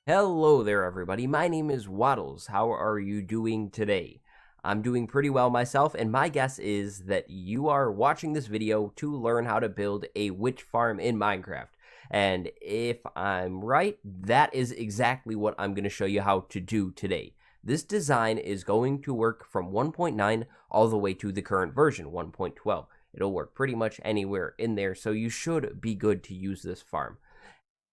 Hello there, everybody. My name is Wattles. How are you doing today? I'm doing pretty well myself, and my guess is that you are watching this video to learn how to build a witch farm in Minecraft. And if I'm right, that is exactly what I'm going to show you how to do today. This design is going to work from 1.9 all the way to the current version, 1.12. It'll work pretty much anywhere in there, so you should be good to use this farm.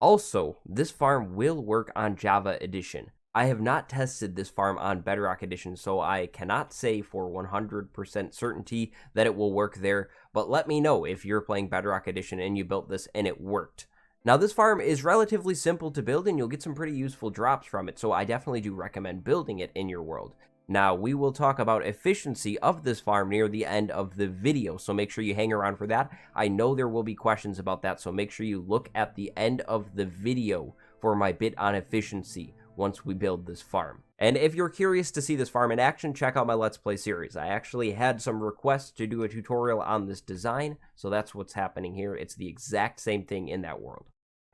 Also, this farm will work on Java Edition. I have not tested this farm on Bedrock Edition, so I cannot say for 100% certainty that it will work there, but let me know if you're playing Bedrock Edition and you built this and it worked. Now, this farm is relatively simple to build and you'll get some pretty useful drops from it, so I definitely do recommend building it in your world. Now, we will talk about efficiency of this farm near the end of the video, so make sure you hang around for that. I know there will be questions about that, so make sure you look at the end of the video for my bit on efficiency once we build this farm. And if you're curious to see this farm in action, check out my Let's Play series. I actually had some requests to do a tutorial on this design, so that's what's happening here. It's the exact same thing in that world.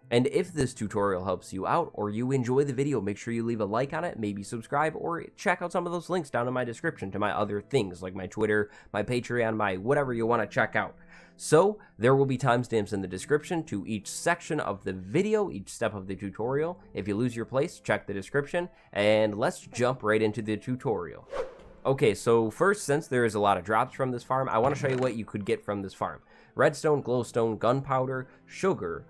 And if this tutorial helps you out or you enjoy the video, make sure you leave a like on it, maybe subscribe, or check out some of those links down in my description to my other things like my Twitter, my Patreon, my whatever you want to check out. So there will be timestamps in the description to each section of the video, each step of the tutorial. If you lose your place, check the description, and let's jump right into the tutorial. Okay, so first, since there is a lot of drops from this farm, I want to show you what you could get from this farm. Redstone, glowstone, gunpowder, sugar,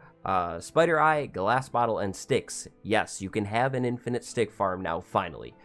spider eye, glass bottle, and sticks. Yes, you can have an infinite stick farm now, finally.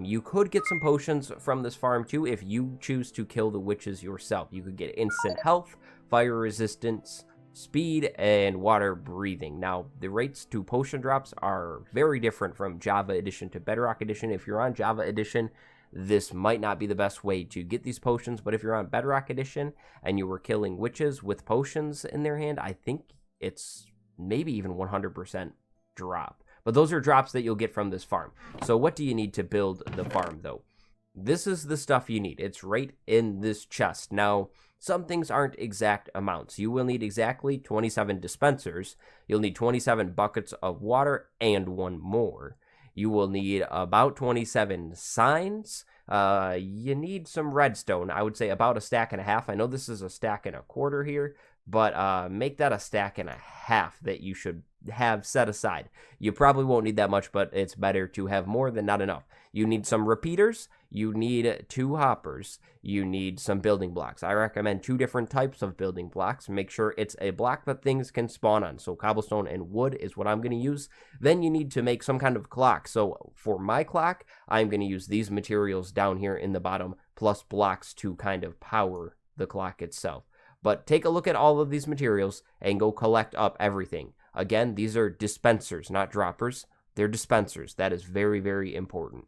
You could get some potions from this farm too if you choose to kill the witches yourself. You could get instant health, fire resistance, speed, and water breathing. Now, the rates to potion drops are very different from Java Edition to Bedrock Edition. If you're on Java Edition, this might not be the best way to get these potions, but if you're on Bedrock Edition and you were killing witches with potions in their hand, I think it's maybe even 100% drop. But those are drops that you'll get from this farm. So what do you need to build the farm, though? This is the stuff you need. It's right in this chest. Now, some things aren't exact amounts. You will need exactly 27 dispensers. You'll need 27 buckets of water and one more. You will need about 27 signs. You need some redstone. I would say about a stack and a half. I know this is a stack and a quarter here, but make that a stack and a half that you should have set aside. You probably won't need that much, but it's better to have more than not enough. You need some repeaters. You need 2 hoppers. You need some building blocks. I recommend 2 different types of building blocks. Make sure it's a block that things can spawn on. So cobblestone and wood is what I'm going to use. Then you need to make some kind of clock. So for my clock, I'm going to use these materials down here in the bottom, plus blocks to kind of power the clock itself. But take a look at all of these materials and go collect up everything. Again, these are dispensers, not droppers. They're dispensers. That is very, very important.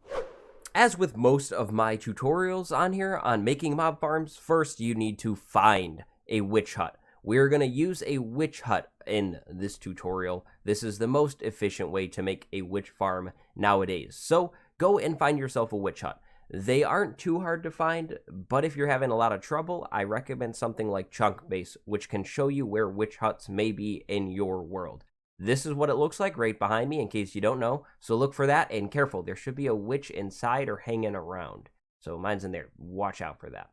As with most of my tutorials on here on making mob farms, first you need to find a witch hut. We're going to use a witch hut in this tutorial. This is the most efficient way to make a witch farm nowadays. So go and find yourself a witch hut. They aren't too hard to find, but if you're having a lot of trouble, I recommend something like Chunkbase, which can show you where witch huts may be in your world. This is what it looks like right behind me in case you don't know, so look for that, and careful, there should be a witch inside or hanging around. So mine's in there, watch out for that.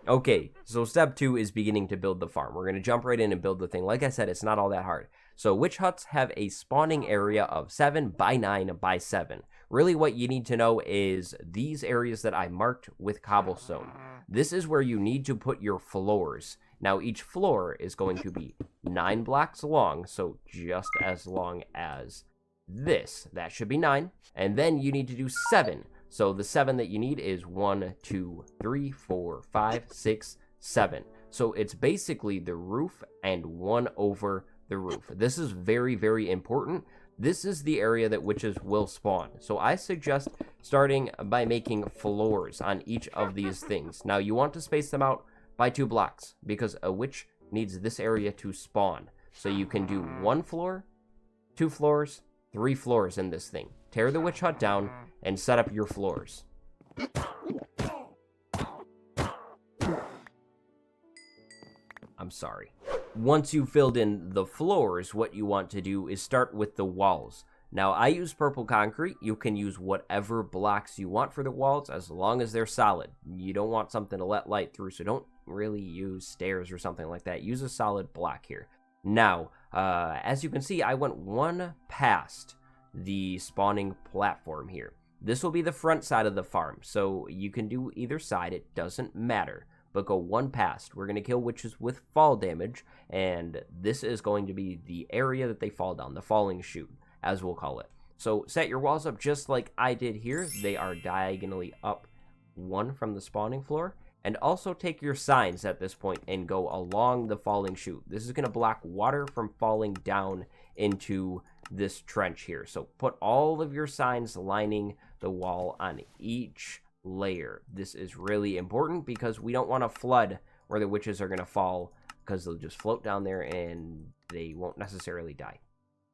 Okay, so step 2 is beginning to build the farm. We're going to jump right in and build the thing. Like I said, it's not all that hard. So witch huts have a spawning area of 7 by 9 by 7. Really what you need to know is these areas that I marked with cobblestone. This is where you need to put your floors. Now each floor is going to be 9 blocks long, so just as long as this. That should be 9. And then you need to do 7. So the 7 that you need is 1, 2, 3, 4, 5, 6, 7. So it's basically the roof and 1 over the roof. This is very, very important. This is the area that witches will spawn. So I suggest starting by making floors on each of these things. Now you want to space them out by 2 blocks because a witch needs this area to spawn. So you can do 1 floor, 2 floors, 3 floors in this thing. Tear the witch hut down and set up your floors. I'm sorry. Once you've filled in the floors, what you want to do is start with the walls. Now, I use purple concrete. You can use whatever blocks you want for the walls as long as they're solid. You don't want something to let light through, so don't really use stairs or something like that. Use a solid block here. Now, as you can see, I went one past the spawning platform here. This will be the front side of the farm, so you can do either side. It doesn't matter, but go one past. We're going to kill witches with fall damage, and this is going to be the area that they fall down, the falling chute, as we'll call it. So set your walls up just like I did here. They are diagonally up one from the spawning floor. And also take your signs at this point and go along the falling chute. This is going to block water from falling down into this trench here. So put all of your signs lining the wall on each layer. This is really important because we don't want to flood where the witches are going to fall, because they'll just float down there and they won't necessarily die.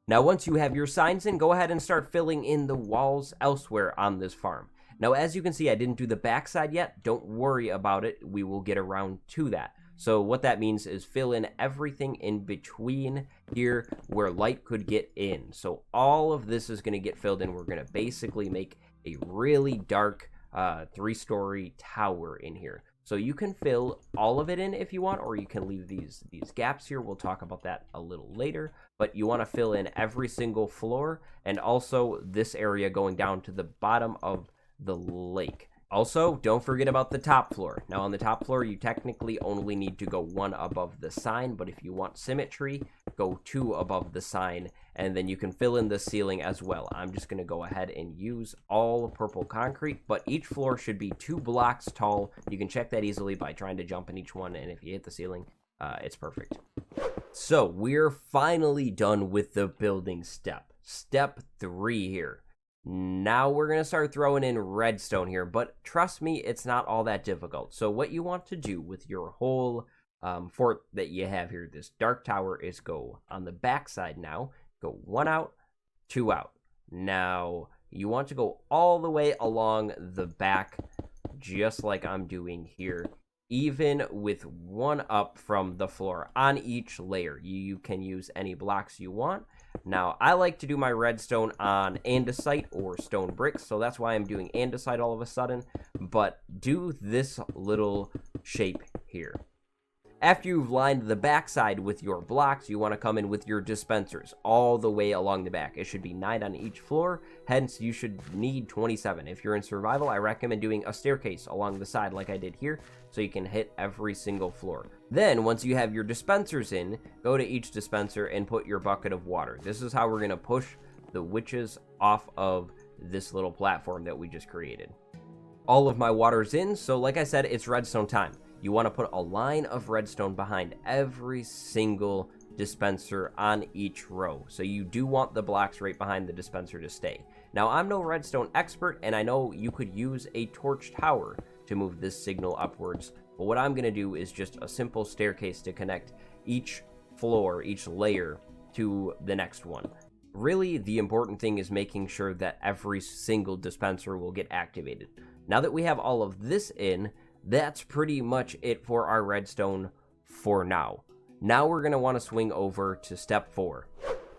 Now, once you have your signs in, go ahead and start filling in the walls elsewhere on this farm. Now, as you can see, I didn't do the backside yet. Don't worry about it. We will get around to that. So what that means is fill in everything in between here where light could get in. So all of this is going to get filled in. We're going to basically make a really dark 3-story tower in here. So you can fill all of it in if you want, or you can leave these gaps here. We'll talk about that a little later. But you want to fill in every single floor, and also this area going down to the bottom of the lake. Also, don't forget about the top floor. Now, on the top floor, you technically only need to go 1 above the sign, but if you want symmetry, go 2 above the sign, and then you can fill in the ceiling as well. I'm just going to go ahead and use all purple concrete, but each floor should be 2 blocks tall. You can check that easily by trying to jump in each one, and if you hit the ceiling, it's perfect. So, we're finally done with the building step. Step 3 here. Now we're going to start throwing in redstone here, but trust me, it's not all that difficult. So what you want to do with your whole fort that you have here, this dark tower, is go on the back side now, go 1 out, 2 out. Now you want to go all the way along the back, just like I'm doing here, even with 1 up from the floor on each layer. You can use any blocks you want. Now, I like to do my redstone on andesite or stone bricks, so that's why I'm doing andesite all of a sudden, but do this little shape here. After you've lined the backside with your blocks, you want to come in with your dispensers all the way along the back. It should be 9 on each floor, hence you should need 27. If you're in survival, I recommend doing a staircase along the side like I did here, so you can hit every single floor. Then, once you have your dispensers in, go to each dispenser and put your bucket of water. This is how we're going to push the witches off of this little platform that we just created. All of my water's in, so like I said, it's redstone time. You want to put a line of redstone behind every single dispenser on each row. So you do want the blocks right behind the dispenser to stay. Now, I'm no redstone expert, and I know you could use a torch tower to move this signal upwards, but what I'm going to do is just a simple staircase to connect each floor, each layer, to the next one. Really, the important thing is making sure that every single dispenser will get activated. Now that we have all of this in, that's pretty much it for our redstone for now. Now we're going to want to swing over to step 4.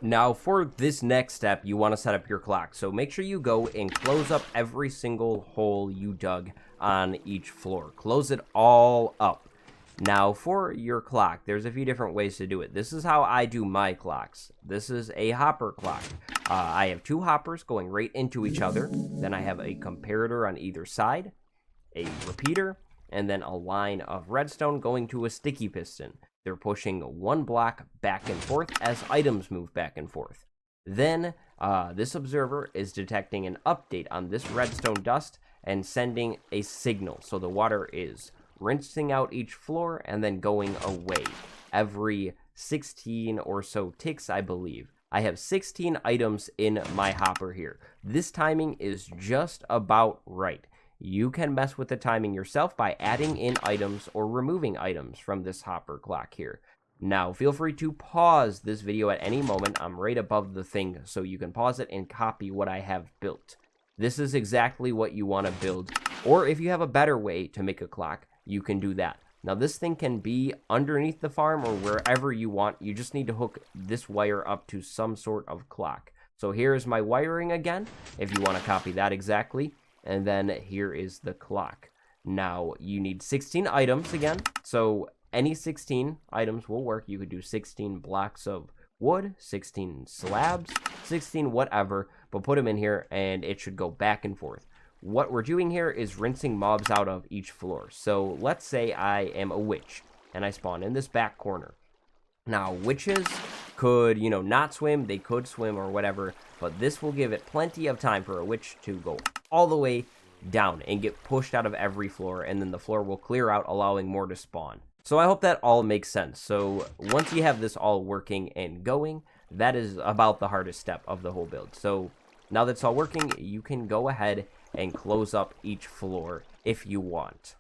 Now for this next step, you want to set up your clock. So make sure you go and close up every single hole you dug on each floor. Close it all up. Now for your clock, there's a few different ways to do it. This is how I do my clocks. This is a hopper clock. I have 2 hoppers going right into each other. Then I have a comparator on either side, a repeater, and then a line of redstone going to a sticky piston. They're pushing 1 block back and forth as items move back and forth. Then this observer is detecting an update on this redstone dust and sending a signal. So the water is rinsing out each floor and then going away every 16 or so ticks, I believe. I have 16 items in my hopper here. This timing is just about right. You can mess with the timing yourself by adding in items or removing items from this hopper clock here. Now, feel free to pause this video at any moment. I'm right above the thing, so you can pause it and copy what I have built. This is exactly what you want to build, or if you have a better way to make a clock, you can do that. Now, this thing can be underneath the farm or wherever you want. You just need to hook this wire up to some sort of clock. So here's my wiring again, if you want to copy that exactly. And then here is the clock. Now, you need 16 items again. So any 16 items will work. You could do 16 blocks of wood, 16 slabs, 16 whatever, but put them in here and it should go back and forth. What we're doing here is rinsing mobs out of each floor. So let's say I am a witch and I spawn in this back corner. Now, witches could, not swim, they could swim or whatever, but this will give it plenty of time for a witch to go all the way down and get pushed out of every floor, and then the floor will clear out, allowing more to spawn. So I hope that all makes sense. So once you have this all working and going, that is about the hardest step of the whole build. So now that's all working, you can go ahead and close up each floor if you want.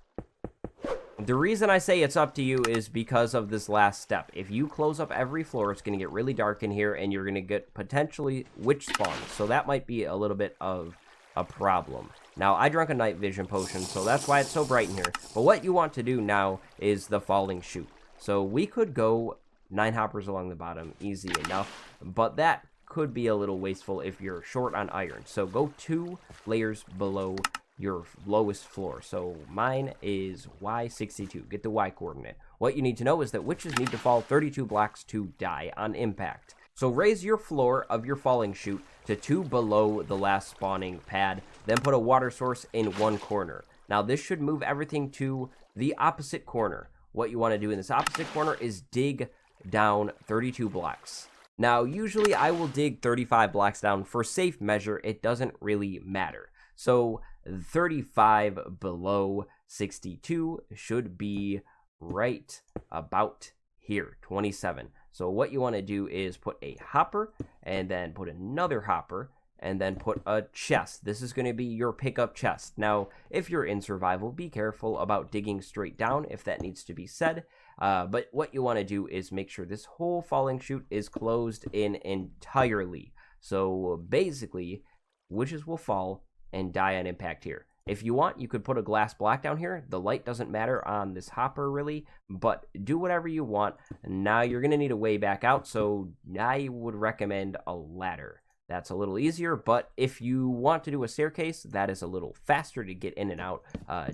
The reason I say it's up to you is because of this last step. If you close up every floor, it's going to get really dark in here, and you're going to get potentially witch spawns. So that might be a little bit of a problem. Now, I drank a night vision potion, so that's why it's so bright in here. But what you want to do now is the falling chute. So we could go 9 hoppers along the bottom, easy enough. But that could be a little wasteful if you're short on iron. So go 2 layers below your lowest floor. So mine is Y62. Get the Y coordinate. What you need to know is that witches need to fall 32 blocks to die on impact. So raise your floor of your falling chute to 2 below the last spawning pad, then put a water source in one corner. Now this should move everything to the opposite corner. What you want to do in this opposite corner is dig down 32 blocks. Now usually I will dig 35 blocks down for safe measure. It doesn't really matter. So 35 below 62 should be right about here, 27. So what you want to do is put a hopper and then put another hopper and then put a chest. This is going to be your pickup chest. Now, if you're in survival, be careful about digging straight down if that needs to be said. But what you want to do is make sure this whole falling chute is closed in entirely. So basically, witches will fall and die on impact here. If you want, you could put a glass block down here. The light doesn't matter on this hopper really, but do whatever you want. Now you're going to need a way back out, so I would recommend a ladder. That's a little easier, but if you want to do a staircase, that is a little faster to get in and out.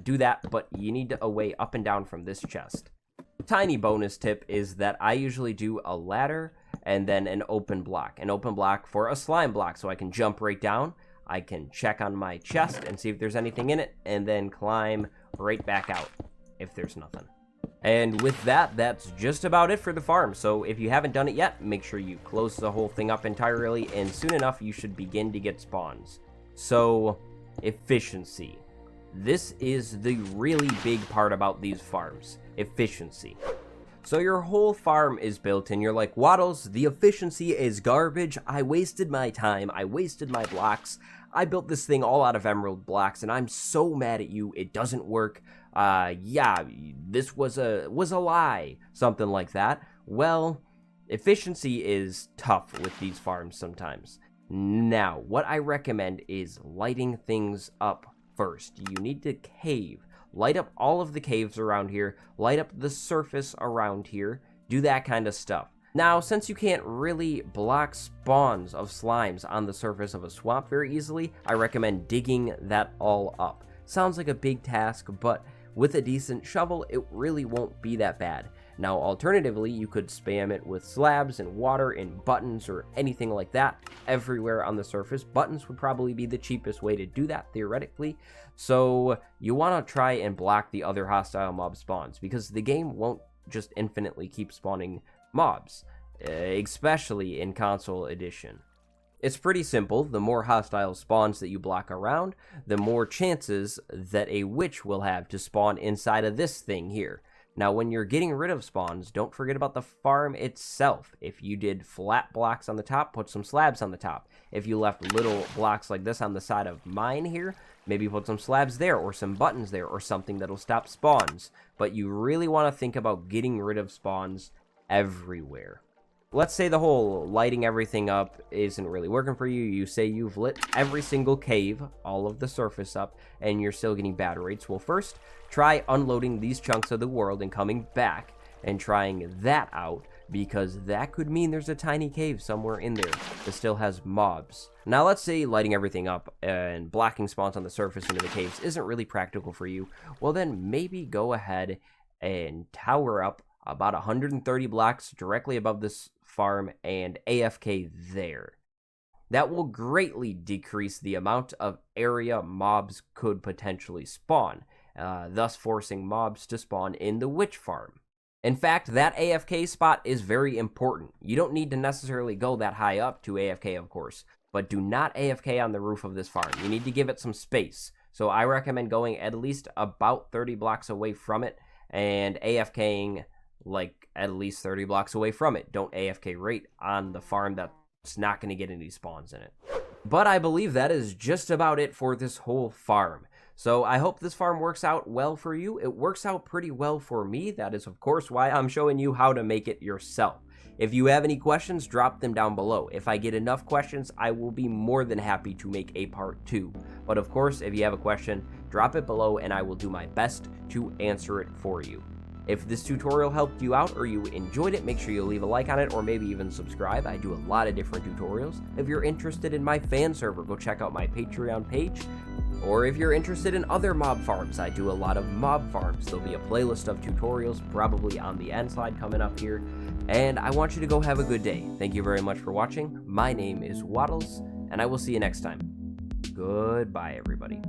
Do that, but you need a way up and down from this chest. Tiny bonus tip is that I usually do a ladder and then an open block for a slime block, so I can jump right down. I can check on my chest and see if there's anything in it, and then climb right back out if there's nothing. And with that, that's just about it for the farm. So if you haven't done it yet, make sure you close the whole thing up entirely, and soon enough you should begin to get spawns. So, efficiency. This is the really big part about these farms. Efficiency. So your whole farm is built and you're like, Wattles, the efficiency is garbage. I wasted my time. I wasted my blocks. I built this thing all out of emerald blocks and I'm so mad at you. It doesn't work. Yeah, this was a lie. Something like that. Well, efficiency is tough with these farms sometimes. Now, what I recommend is lighting things up first. You need to cave. Light up all of the caves around here, light up the surface around here, do that kind of stuff. Now, since you can't really block spawns of slimes on the surface of a swamp very easily, I recommend digging that all up. Sounds like a big task, but with a decent shovel, it really won't be that bad. Now, alternatively, you could spam it with slabs and water and buttons or anything like that everywhere on the surface. Buttons would probably be the cheapest way to do that, theoretically. So you want to try and block the other hostile mob spawns, because the game won't just infinitely keep spawning mobs, especially in console edition. It's pretty simple. The more hostile spawns that you block around, the more chances that a witch will have to spawn inside of this thing here. Now, when you're getting rid of spawns, don't forget about the farm itself. If you did flat blocks on the top, put some slabs on the top. If you left little blocks like this on the side of mine here, maybe put some slabs there or some buttons there or something that'll stop spawns. But you really want to think about getting rid of spawns everywhere. Let's say the whole lighting everything up isn't really working for you. You say you've lit every single cave, all of the surface up, and you're still getting bad rates. Well, first, try unloading these chunks of the world and coming back and trying that out. because that could mean there's a tiny cave somewhere in there that still has mobs. Now, let's say lighting everything up and blocking spawns on the surface into the caves isn't really practical for you. Well, then maybe go ahead and tower up about 130 blocks directly above this farm and AFK there. That will greatly decrease the amount of area mobs could potentially spawn, thus forcing mobs to spawn in the witch farm. In fact, that AFK spot is very important. You don't need to necessarily go that high up to AFK, of course, but do not AFK on the roof of this farm. You need to give it some space. So I recommend going at least about 30 blocks away from it and AFKing like at least 30 blocks away from it. Don't AFK right on the farm that's not going to get any spawns in it. But I believe that is just about it for this whole farm. So I hope this farm works out well for you. It works out pretty well for me. That is, of course, why I'm showing you how to make it yourself. If you have any questions, drop them down below. If I get enough questions, I will be more than happy to make a part 2. But of course, if you have a question, drop it below and I will do my best to answer it for you. If this tutorial helped you out or you enjoyed it, make sure you leave a like on it or maybe even subscribe. I do a lot of different tutorials. If you're interested in my fan server, go check out my Patreon page. Or if you're interested in other mob farms, I do a lot of mob farms. There'll be a playlist of tutorials probably on the end slide coming up here. And I want you to go have a good day. Thank you very much for watching. My name is Wattles, and I will see you next time. Goodbye, everybody.